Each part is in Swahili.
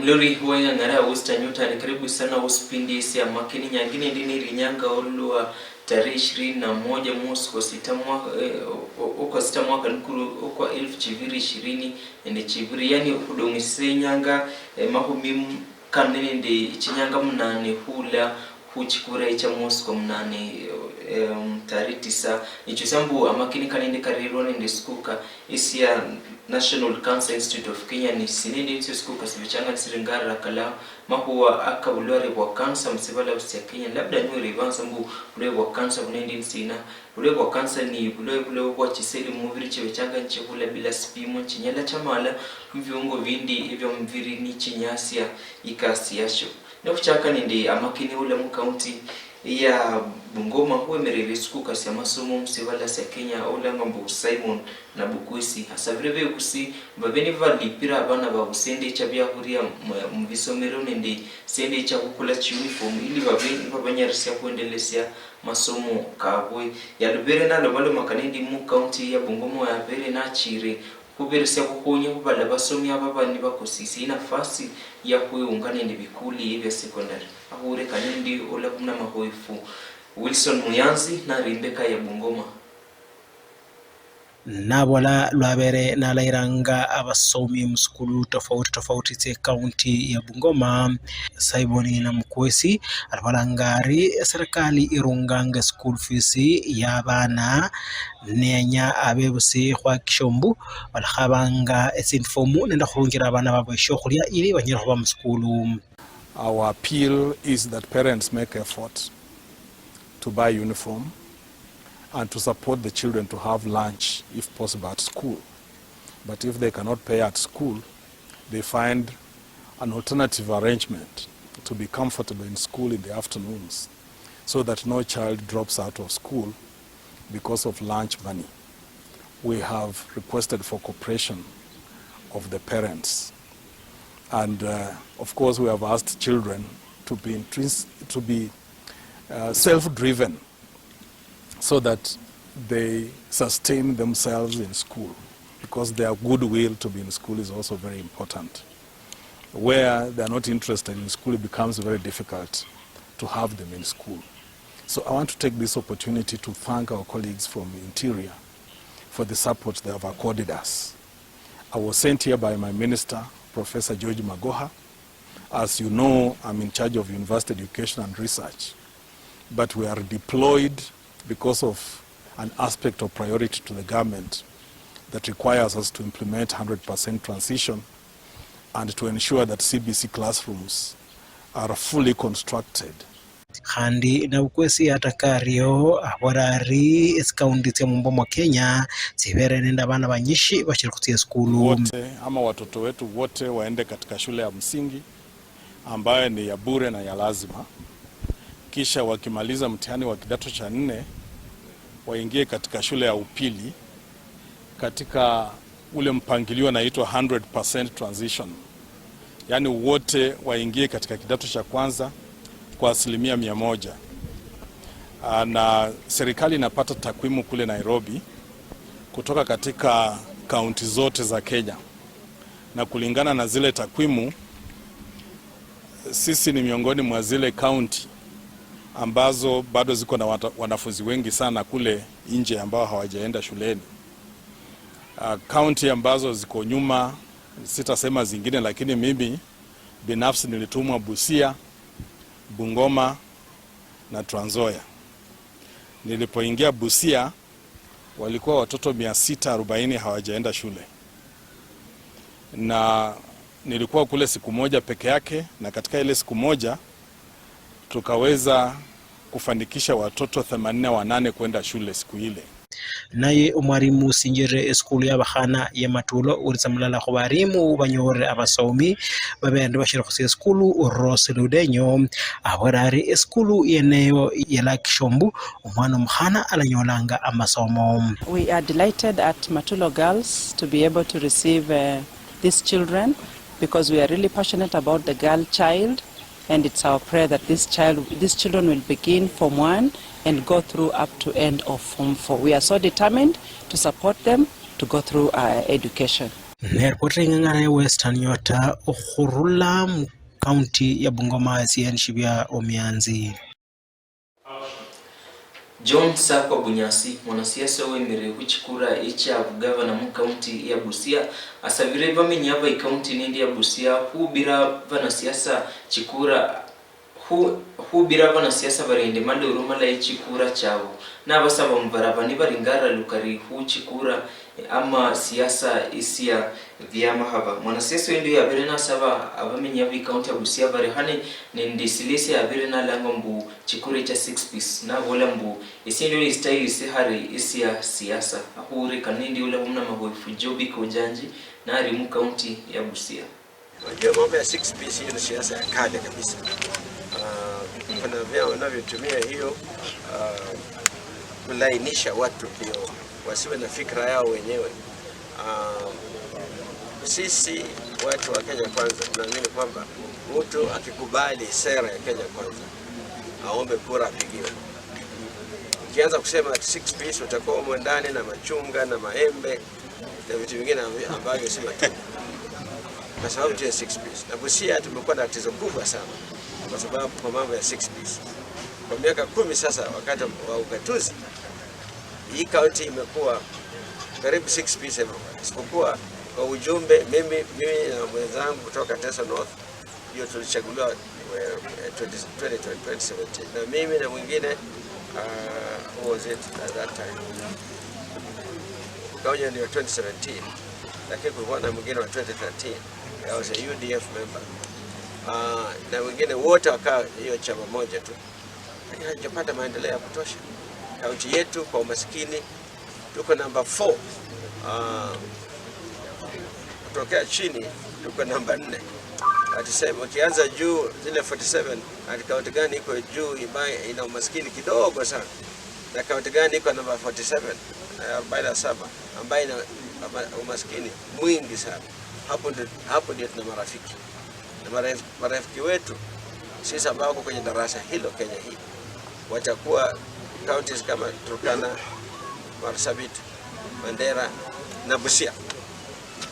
Glory huwa ngara Western Nyota ni karibu sana usipindi isi ya Amakeni nyangine ndini rinyanga olua tarehe 21 mwezi wa sita mwaka nkuru kwa 2020 ende chiviri yani kudongise nyanga mahumi kanene ndi chinyanga mnane hula kuchikura icha mwezi kwa mnane tarehe 9 ichusambu Amakeni kanende karirone ndi skuka isi ya National Cancer Institute of Kenya ni sinini ito skuka sivichanga nisiringara kala mahuwa aka ulware wa cancer msibala usia Kenya labda niwe rivansa mbu ulware wa cancer unendi nsina ulware wa cancer ni ulware wa chiseli muviri chivichanga nchihula bila spimo chinyala chamala mviungo vindi hivyo mviri ni chinyasia ikasi yasho na kuchaka nindi Amakeni ula mkaunti ya Bungoma huwe merevisku kasi ya masomo msibala sa Kenya ula ngambu Simon na bukuisi hasa vreve ukusi mbabeni vali pira abana ba usende chabia huria mvisomero nende sende cha kukula uniform ili babanyarisia kuendelesea masomo kabwe ya lubere na lobalo makanendi mu county ya Bungoma ya bere na chire kuberisia kukonya kubala basomi ababani bakosisi nafasi ya kuungana ndi bikuli vya secondary ahure kanendi ola kuna mahoifu Wilson Muyanzi na Rebecca ya Bungoma nabola lwabere nalairanga abasomi msukulu tofauti te county ya Bungoma Simon na Mkwesi albalangari serikali irunganga school fees ya bana nenya abebusi kwa kishombu balhabanga esinfomu nenda khurungira abana babo shokhulya ili banyira kuba msukulu. Our appeal is that parents make effort to buy uniform and to support the children to have lunch if possible at school. But if they cannot pay at school, they find an alternative arrangement to be comfortable in school in the afternoons so that no child drops out of school because of lunch money. We have requested for cooperation of the parents. And of course we have asked children to be self-driven so that they sustain themselves in school, because their goodwill to be in school is also very important. Where they are not interested in school, it becomes very difficult to have them in school. So I want to take this opportunity to thank our colleagues from the Interior for the support they have accorded us. I was sent here by my minister, Professor George Magoha. As you know, I'm in charge of university education and research, but we are deployed because of an aspect of priority to the government that requires us to implement 100% transition and to ensure that CBC classrooms are fully constructed. Khandi na ukwesi atakario awarari escoundi ya Bungoma Kenya tibere nenda bana banyishi bashirikutia skulu. Wote ama watoto wetu wote waende katika shule ya msingi ambayo ni ya bure na ya lazima. Kisha wakimaliza mtihani wa kidato cha 4 waingie katika shule ya upili katika ule mpangilio unaitwa 100% transition. Yani wote waingie katika kidato cha kwanza kwa 100%. Na serikali inapata takwimu kule Nairobi kutoka katika kaunti zote za Kenya. Na kulingana na zile takwimu, sisi ni miongoni mwa zile kaunti ambazo bado ziko na wanafunzi wengi sana kule nje ambao hawajaenda shuleni. Kaunti ambazo ziko nyuma sitasema zingine, lakini mimi binafsi nilitumwa Busia, Bungoma na Trans Nzoia. Nilipoingia Busia walikuwa watoto 640 hawajaenda shule. Na nilikuwa kule siku moja peke yake, na katika ile siku moja tukaweza kufanikisha watoto 88 kwenda shule siku ile. Naye umwarimu sinjire eskulu y'abahana ya Matulo urisamulala ku barimu banyore abasomi babende bashira ku eskulu Rose Ludenyo abarari eskulu yeneyo ya Kishombu umwana muhana alanyolanga amasomo. We are delighted at Matulo Girls to be able to receive these children because we are really passionate about the girl child, and it's our prayer that these children will begin Form 1 and go through up to end of Form 4. We are so determined to support them to go through education. Neripoti ng'ang'ana Western Nyota Okhurula kaunti ya Bungoma Shibya Omianzi. John Sakwa Bunyasi, mwanasiasa wemere kuchikura icha gavana mu kaunti ya Busia, asabire bamenyi aba kaunti nindi ya Busia hubira vanasiasa chikura hubira vanasiasa barende mande urumala ichikura chabo n'abasaba mubarabani baringara lukari hu chikura ama siasa isia vyama haba. Mwanasiasa wendi ya abire nasaba abamenyi aba kaunti ya Busia bare hane nindi silisi ya abire na lango mbu chikura cha 6 piece na bola mbu isindo ni style sihari isia siasa ahuri kanindi ule umna mahoifu jobi kojanji na ari mu kaunti ya Busia. Unajua mambo ya 6 piece hiyo ni siasa ya kale kabisa. Kuna vyao wanavyotumia hiyo kulainisha watu ndio wasiwe na fikra yao wenyewe. Sisi watu wa Kenya Kwanza tunaamini kwamba mtu akikubali sera ya Kenya Kwanza aombe kura apigiwe. Ukianza kusema 6 piece utakuwa mwendani na machunga na maembe na vitu vingine ambavyo si matunda. Kwa sababu ya 6 piece. Na Busia tumekuwa na tatizo kubwa sana kwa sababu kwa mambo ya 6 piece. Kwa miaka 10 sasa wakati wa ugatuzi hii kaunti imekuwa karibu 6 piece everywhere. Isipokuwa kwa ujumbe mimi na mwenzangu kutoka Tesa North ndio tulichaguliwa 2017 na mimi na mwingine who was it at that time. Kaunti ndio 2017 lakini kulikuwa na mwingine wa 2013. I was a UDF member. Na wengine wote wakaa hiyo chama moja tu. Lakini hajapata maendeleo ya kutosha. Kaunti yetu kwa umaskini tuko namba 4. Kutokea chini tuko namba 4. Atisema ukianza juu zile 47 hadi kaunti gani iko juu ina umaskini kidogo sana. Na kaunti gani iko namba 47 47 ambayo ina umaskini mwingi sana. Hapo ndio tuna marafiki. Na marafiki wetu sisi ambao wako kwenye darasa hilo Kenya hii watakuwa counties kama Turkana, Marsabit, Mandera na Busia.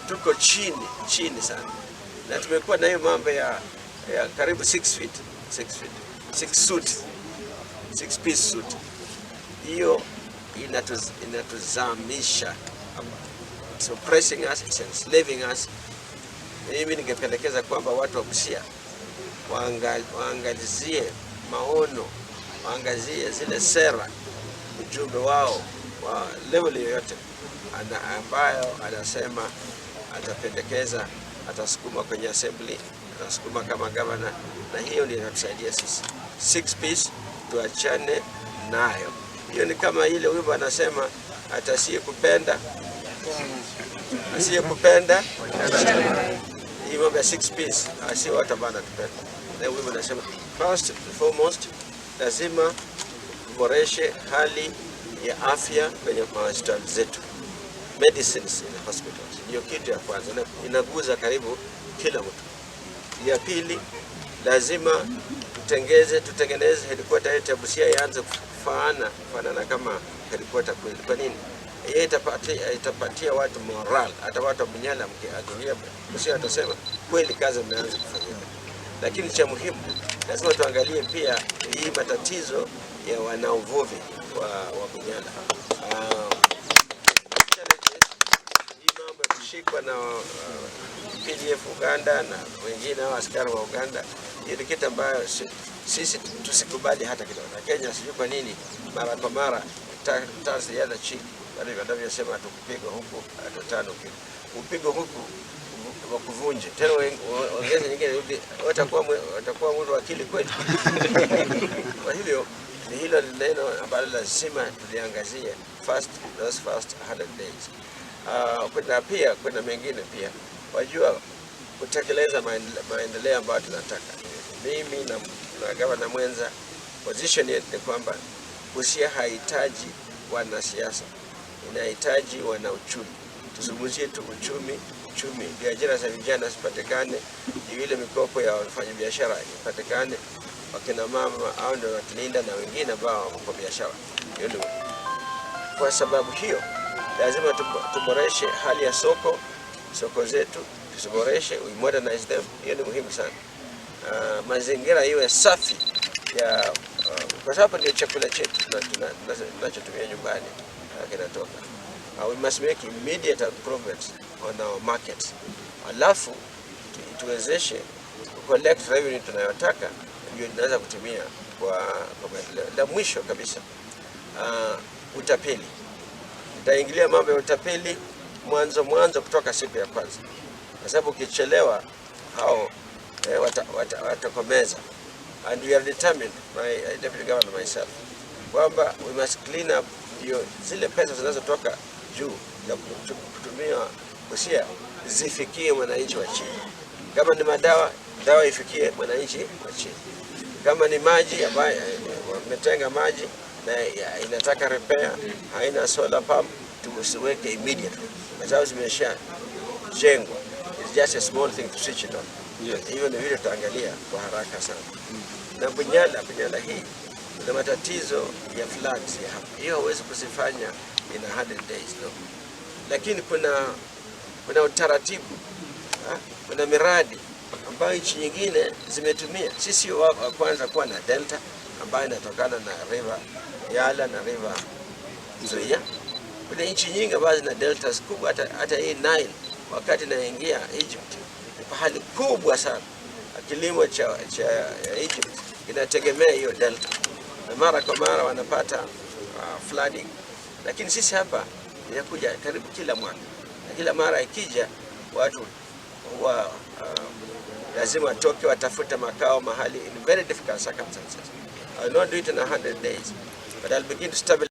Tuko chini sana. Na tumekuwa na hiyo mambo ya karibu 6 piece suit. Hiyo inatuzamisha. It's oppressing us, it's enslaving us. Mimi ningependekeza kwamba watu wa Busia waangalizie maono, waangazie zile sera, ujumbe wao wa level yoyote ambayo anasema atapendekeza, atasukuma kwenye assembly, atasukuma kama governor, na hiyo ndio inatusaidia sisi. 6 piece tuachane nayo. Hiyo ni kama ile wimbo anasema asiyekupenda hii mambo ya 6 piece asi watu bana tupenda. Na wimbo anasema first and foremost lazima kuboreshe hali ya afya kwenye hospitali zetu. Medicines in the hospitals. Hiyo kitu ya kwanza inaguza karibu kila mtu. Ya pili lazima tutengeneze headquarter yetu ya Busia ianze kufanana kama headquarter kweli. Kwa nini? Yeye itapatia watu moral, hata watu wa Bunyala mkiangalia Busia watasema kweli kazi imeanza kufanyika. Lakini cha muhimu lazima tuangalie pia hii matatizo ya wanaovuvi wa Bunyala. Kushikwa na PDF Uganda na wengine hao askari wa Uganda, hiyo ni kitu ambayo sisi tusikubali hata kidogo. Kenya sijui kwa nini mara kwa mara taziada chini wale wanavyosema tukupigwa huku atatano kitu upigwa huku wakuvunje tena ongeza nyingine watakuwa mtu akili kweli. Kwa hivyo ni hilo neno ambalo lazima tuliangazie those first 100 days. Kuna mengine pia wajua kutekeleza maendeleo ambayo tunataka. Mimi na gavana mwenza position yetu ni kwamba Busia hahitaji wanasiasa, inahitaji wana uchumi. Tuzungumzie tu uchumi, ndio ajira za vijana zipatikane, ndio ile mikopo ya wafanyabiashara ipatikane, wakina mama au ndio watulinda na wengine ambao wako biashara. Kwa sababu hiyo lazima tuboreshe hali ya soko, soko zetu tusiboreshe, we modernize them. Hiyo ni muhimu sana. Mazingira iwe safi ya kwa sababu ndio chakula chetu tunachotumia nyumbani kinatoka. We must make immediate improvements on our markets. Alafu tuwezeshe collect revenue tunayotaka, ndio tunaweza kutumia kwa maendeleo. La mwisho kabisa, utapeli. Tutaingilia mambo ya utapeli mwanzo kutoka siku ya kwanza, kwa sababu ukichelewa hao watakomeza. And we are determined, my deputy governor and myself, kwamba we must clean up zile pesa zinazotoka juu ya kutumia Busia zifikie mwananchi wa chini. Kama ni dawa ifikie mwananchi wa chini. Kama ni maji ambayo wametenga maji na inataka repair, haina solar pump, tusiweke immediately, kwa sababu zimesha jengwa. It's just a small thing to switch it on. Hiyo ni vile tutaangalia kwa haraka sana. Na Bunyala hii kuna matatizo ya floods ya hapa. Hiyo huwezi kusifanya in 100 days, no. Lakini kuna utaratibu, kuna miradi ambayo nchi nyingine zimetumia. Sisi wa kwanza kuwa na delta ambayo inatokana na river Yala na river Nzoia. Kuna nchi nyingi ambazo zina deltas kubwa, hata hii Nile wakati inaingia Egypt ni pahali kubwa sana. Kilimo cha Egypt inategemea hiyo delta, na mara kwa mara wanapata flooding. Lakini sisi hapa inakuja karibu kila mwaka, na kila mara ikija watu huwa lazima watoke watafuta makao mahali in very difficult circumstances. I'll not do it in 100 days, but I'll begin to stabilize.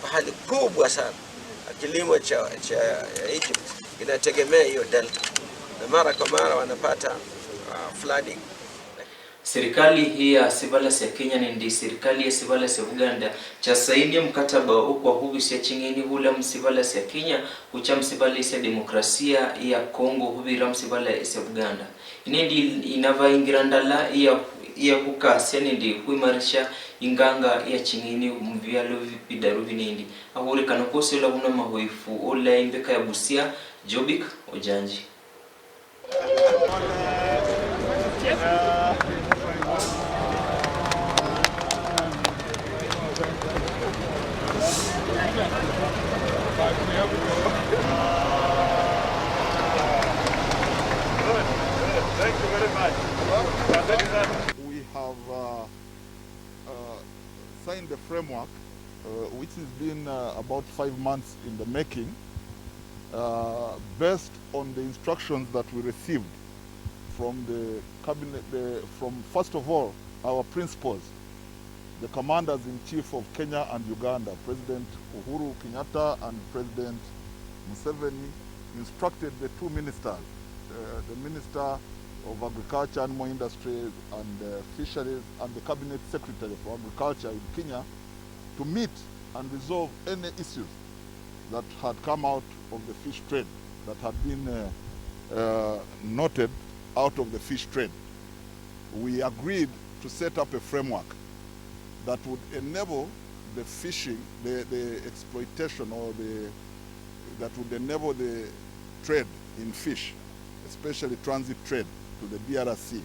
Pahali kubwa sana. Kilimo cha Egypt inategemea hiyo delta, na mara kwa mara wanapata flooding. Serikali hii ya Sibalasi ya Kenya ndi serikali ya Sibalasi ya Uganda cha saini mkataba ukwa hubisi chingeni hula Msibalasi ya Kenya kucha Msibalasi ya demokrasia ya Kongo hubira Msibalasi ya Uganda. Inendi inavaingirandala ya kukasi ndi kuimarisha inganga ya chingeni mvyalo vipidaru vinendi. Ahuri kanakose la una mahoifu ola imbeka ya Busia Jobik Ojanji. Thank you very much. We have signed the framework, which has been about 5 months in the making, based on the instructions that we received from the cabinet, from first of all our principals, the commanders-in-chief of Kenya and Uganda, President Uhuru Kenyatta and President Museveni, instructed the two ministers, the Minister of Agriculture, Animal Industry and Fisheries, and the Cabinet Secretary for Agriculture in Kenya, to meet and resolve any issues that had come out of the fish trade, that had been noted out of the fish trade. We agreed to set up a framework that would enable the fishing, the exploitation, or that would enable the trade in fish, especially transit trade to the DRC,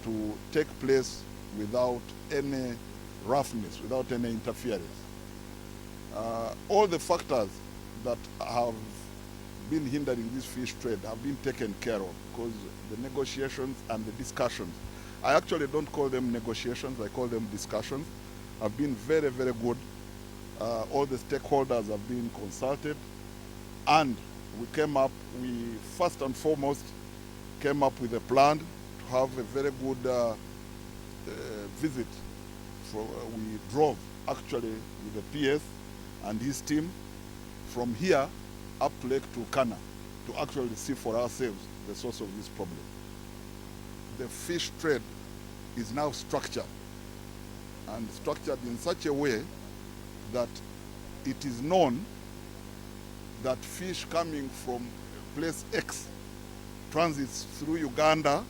to take place without any roughness, without any interference. All the factors that have been hindering this fish trade have been taken care of, because the negotiations and the discussions, I actually don't call them negotiations, I call them discussions, have been very, very good. All the stakeholders have been consulted, and we first and foremost came up with a plan to have a very good visit we drove actually with the PS and his team from here up Lake to Kana to actually see for ourselves the source of this problem. The fish trade is now structured, and structured in such a way that it is known that fish coming from place X transits through Uganda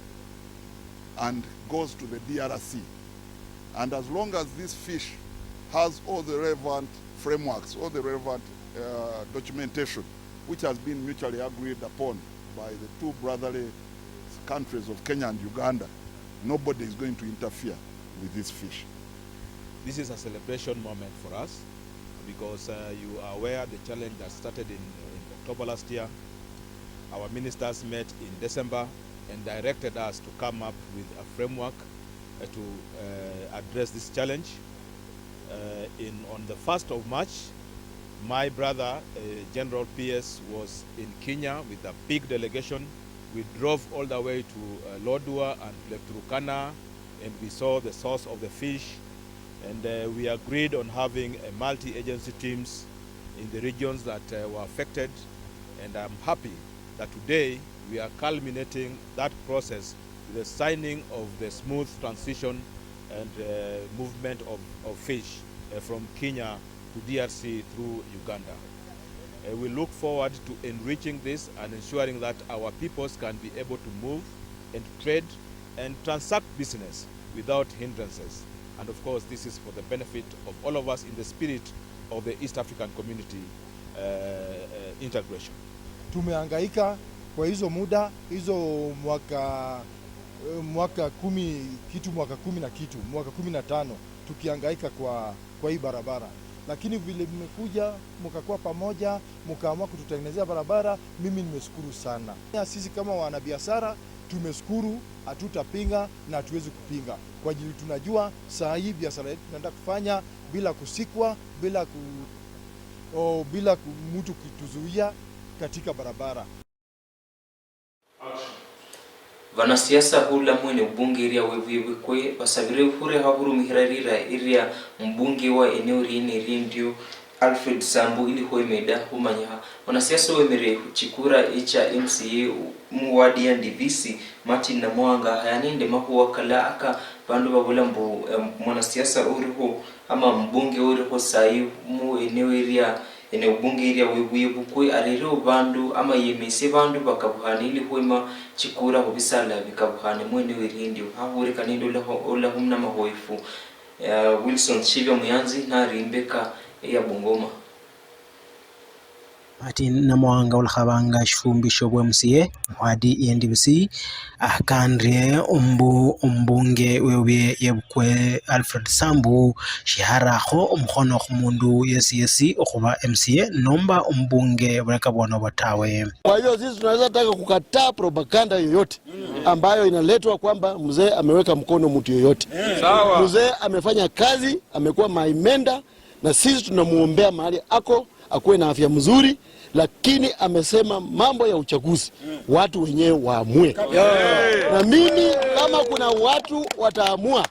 and goes to the DRC. And as long as this fish has all the relevant frameworks, all the relevant documentation, which has been mutually agreed upon by the two brotherly countries of Kenya and Uganda, nobody is going to interfere with this fish. This is a celebration moment for us because you are aware the challenge that started in October last year. Our ministers met in December and directed us to come up with a framework to address this challenge. On the 1st of March, my brother, General PS, was in Kenya with a big delegation. We drove all the way to Lodwar and Lake Turkana, and we saw the source of the fish. And we agreed on having a multi-agency teams in the regions that were affected. And I'm happy that today we are culminating that process with the signing of the smooth transition and movement of fish from Kenya to DRC through Uganda. We look forward to enriching this and ensuring that our peoples can be able to move and trade and transact business without hindrances. And of course, this is for the benefit of all of us in the spirit of the East African community integration. Tumehangaika kwa hizo muda, hizo mwaka 15 tukihangaika kwa hii barabara. Lakini vile mmekuja mkakuwa pamoja, mkaamua kututengenezea barabara, mimi nimeshukuru sana. Sisi kama wanabiashara tumeshukuru, hatutapinga na hatuwezi kupinga. Kwa ajili tunajua saa hii biashara yetu tunaenda kufanya bila kusikwa, bila mtu kutuzuia katika barabara. Vanasiasa hula mwene ubunge iria wevwekwe basabire hure hahuru mihirarira iria mbunge wa eneo rini rindio Alfred Sambu ili hoimeda humanyaha. Vanasiasa wemere chikura icha MCA muwadi ya ndivisi Martin na Mwanga hayaninde mahuwa kala aka bandu babula mbu mwanasiasa uriho ama mbunge uriho sayi mu eneo iria ene ubunge iria webwekwe arero bandu ama yemese bandu bakabuhana ili hoima chikura hobisala bikabuhana mwene wirindio hahure kanindo la humna mahoifu Wilson Chivya Muyanzi na Rimbeka ya Bungoma. Martin na Mwanga ulhabanga shifumbisho bwa MCA mwadi NDBC akandrie umbunge wewe yebukwe Alfred Sambu shiharaho umkhono khumundu yesi okuba MCA nomba umbunge buleka bwana batawe. Kwa hiyo sisi tunaweza taka kukataa propaganda yoyote ambayo inaletwa kwamba mzee ameweka mkono mtu yoyote. Mzee amefanya kazi, amekuwa maimenda na sisi tunamuombea mahali akuwe na afya mzuri, lakini amesema mambo ya uchaguzi watu wenyewe waamue. Na mimi kama kuna watu wataamua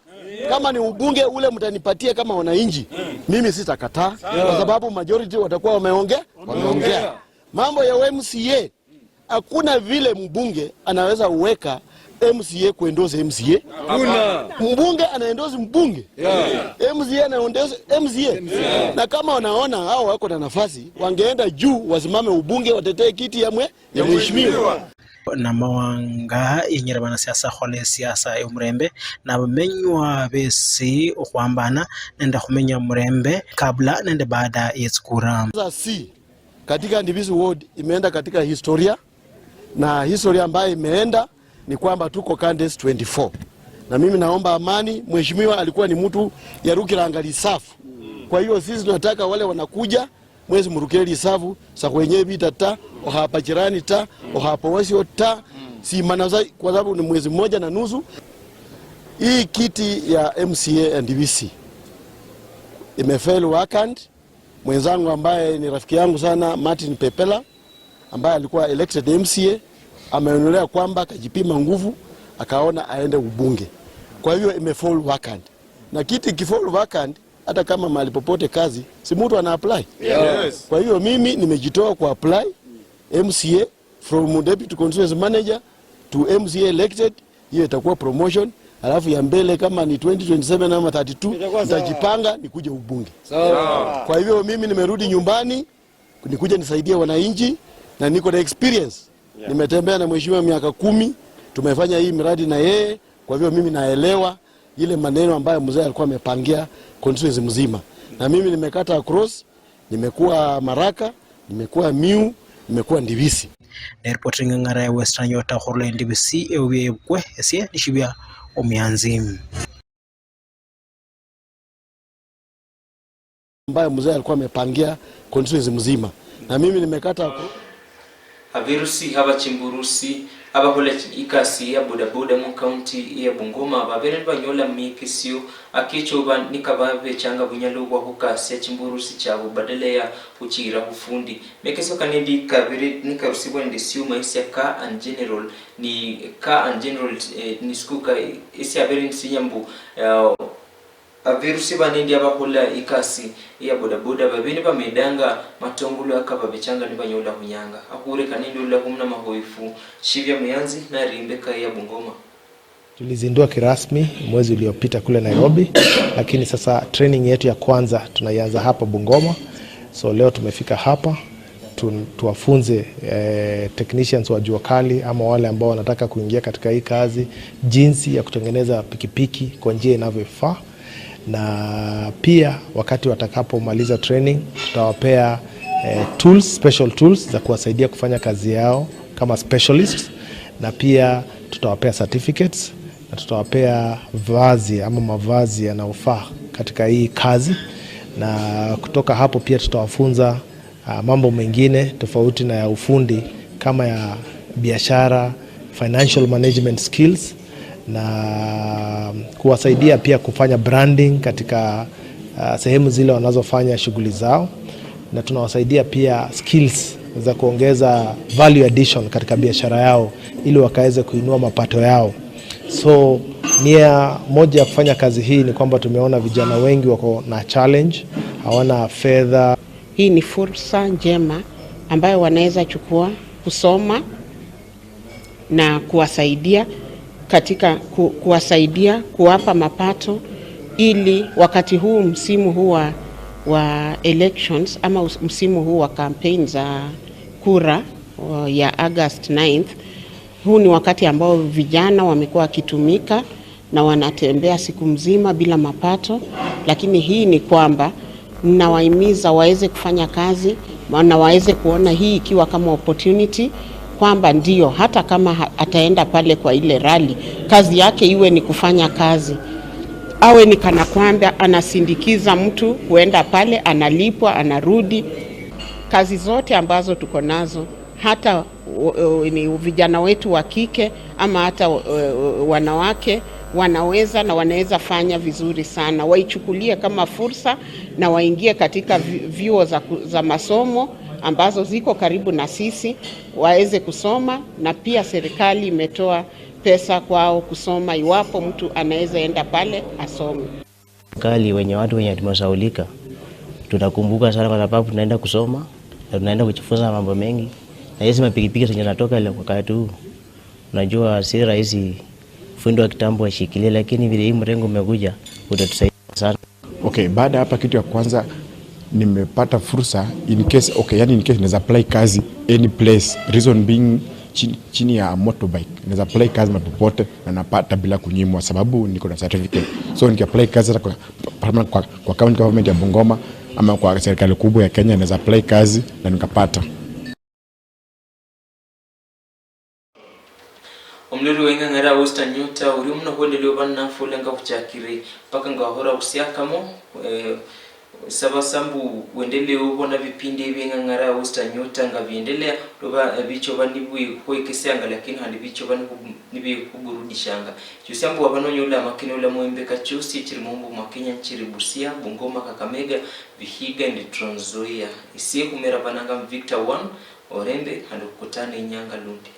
kama ni ubunge ule mtanipatie kama wananchi, mimi sitakataa kwa sababu majority watakuwa wameongea. Mambo ya MCA, hakuna vile mbunge anaweza uweka MCA kuendose MCA. Mbunge anaendose mbunge. MCA anaendose MCA. Na kama wanaona hao wako na nafasi, wangeenda juu wasimame ubunge watetee kiti ya mheshimiwa. Na Mwanga yenyera banasiasa khole siasa ya Orembe na bamenywa besi okwambana nenda khumenya Orembe kabla nende baada ya kura. Sasa katika Ndivisi Ward imeenda katika historia, na historia ambayo imeenda ni kwamba tuko candidates 24. Na mimi naomba amani. Mheshimiwa alikuwa ni mtu ya rukira safu. Kwa hiyo sisi tunataka wale wanakuja mwezi mrukeli safu sa kwenye bitata ohapa jirani ta ohapa wasio ta si manaza, kwa sababu ni mwezi mmoja na nusu. Hii kiti ya MCA and DVC imefail vacant. Mwenzangu ambaye ni rafiki yangu sana Martin Pepela ambaye alikuwa elected MCA ameonelea kwamba kajipima nguvu akaona aende ubunge. Kwa hiyo imefail vacant. na kiti kifall vacant, hata kama mahali popote kazi, si mtu ana apply. Yes. Kwa hiyo mimi nimejitoa kwa apply MCA from deputy constituency manager to MCA elected. Hiyo itakuwa promotion. Alafu ya mbele kama ni 2027 ama 32 nitajipanga nikuje ubunge. Kwa hivyo mimi nimerudi nyumbani nikuje nisaidie wananchi na niko na experience. Nimetembea na mheshimiwa miaka 10, tumefanya hii miradi na yeye. Kwa hivyo mimi naelewa ile maneno ambayo mzee alikuwa amepangia constituency mzima. Na mimi nimekata across, nimekuwa Maraka, nimekuwa Miu, nimekuwa Ndivisi. Reporting ngara ya Western Yota Horle Ndivisi ewe kwe esie nishibia omianzim. Ambayo mzee alikuwa amepangia constituency mzima. Na mimi nimekata Havirusi haba chimburusi haba hole ikasi ya bodaboda mu county ya Bungoma babere banyola mikisio akicho nikababe changa bunyalugwa hukasi ya chimburusi chabo badale ya uchira ufundi mekeso kanindi kabiri nikarusibwa ndisiu maisi ya car and general ni skuka isi abere nsinyambu avirusi banindi abakola ikasi ya bodaboda babini bamedanga matongolo akaba bichanga nibanyola hunyanga akure kanindi ula humna mahoifu shivya mianzi na rimbeka ya Bungoma. Tulizindua kirasmi mwezi uliopita kule Nairobi, lakini sasa training yetu ya kwanza tunaianza hapa Bungoma. So leo tumefika hapa tuwafunze technicians wa jua kali ama wale ambao wanataka kuingia katika hii kazi jinsi ya kutengeneza pikipiki kwa njia inavyofaa. Na pia wakati watakapomaliza training tutawapea tools, special tools za kuwasaidia kufanya kazi yao kama specialists, na pia tutawapea certificates na tutawapea vazi ama mavazi yanayofaa katika hii kazi. Na kutoka hapo pia tutawafunza mambo mengine tofauti na ya ufundi kama ya biashara, financial management skills, na kuwasaidia pia kufanya branding katika sehemu zile wanazofanya shughuli zao, na tunawasaidia pia skills za kuongeza value addition katika biashara yao ili wakaweze kuinua mapato yao. So nia moja ya kufanya kazi hii ni kwamba tumeona vijana wengi wako na challenge, hawana fedha. Hii ni fursa njema ambayo wanaweza chukua kusoma na kuwasaidia katika kuwasaidia kuwapa mapato, ili wakati huu msimu huu wa elections ama msimu huu wa campaign za kura ya August 9th, huu ni wakati ambao vijana wamekuwa wakitumika na wanatembea siku mzima bila mapato. Lakini hii ni kwamba ninawahimiza waweze kufanya kazi na waweze kuona hii ikiwa kama opportunity, kwamba ndio hata kama ataenda pale kwa ile rally, kazi yake iwe ni kufanya kazi, awe ni kana kwamba anasindikiza mtu kuenda pale, analipwa, anarudi. Kazi zote ambazo tuko nazo, hata ni vijana wetu wa kike ama hata wanawake wanaweza na wanaweza fanya vizuri sana. Waichukulie kama fursa na waingie katika vyuo za masomo ambazo ziko karibu na sisi, waweze kusoma. Na pia serikali imetoa pesa kwao kusoma, iwapo mtu anaweza enda pale asome. Kali wenye watu wenye tumesaulika tunakumbuka sana, kwa sababu tunaenda kusoma na tunaenda kujifunza mambo mengi, na hizi mapikipiki zinatoka ile wakati huu. Unajua si rahisi fundi wa kitambo ashikilie, lakini vile hii mrengo umekuja utatusaidia sana. Okay, baada hapa kitu ya kwanza nimepata fursa in case naweza apply kazi any place, reason being chini ya motorbike naweza apply kazi popote na napata bila kunyimwa, sababu niko na certificate. So nikiapply kazi kwa county government ya Bungoma ama kwa serikali kubwa ya Kenya, naweza apply kazi na nikapata. Omluru wenga ngara Western Yota uri mna kwendelewa bana fulenga kuchakiri paka ngahora usiakamo saba sambu wendele ubona vipindi wenga ngara Western Yota ngaviendelea roba bicho banibui kwekesanga, lakini handi bicho banibi kuburudishanga chusambu wabanonyola Amakeni ula Mwembe Kachusi chirimombo Makenya nchiri Busia, Bungoma, Kakamega, Vihiga ndi Trans Nzoia isie kumera bananga Victor 1 Orembe hando kukutane Nyanga Lundi.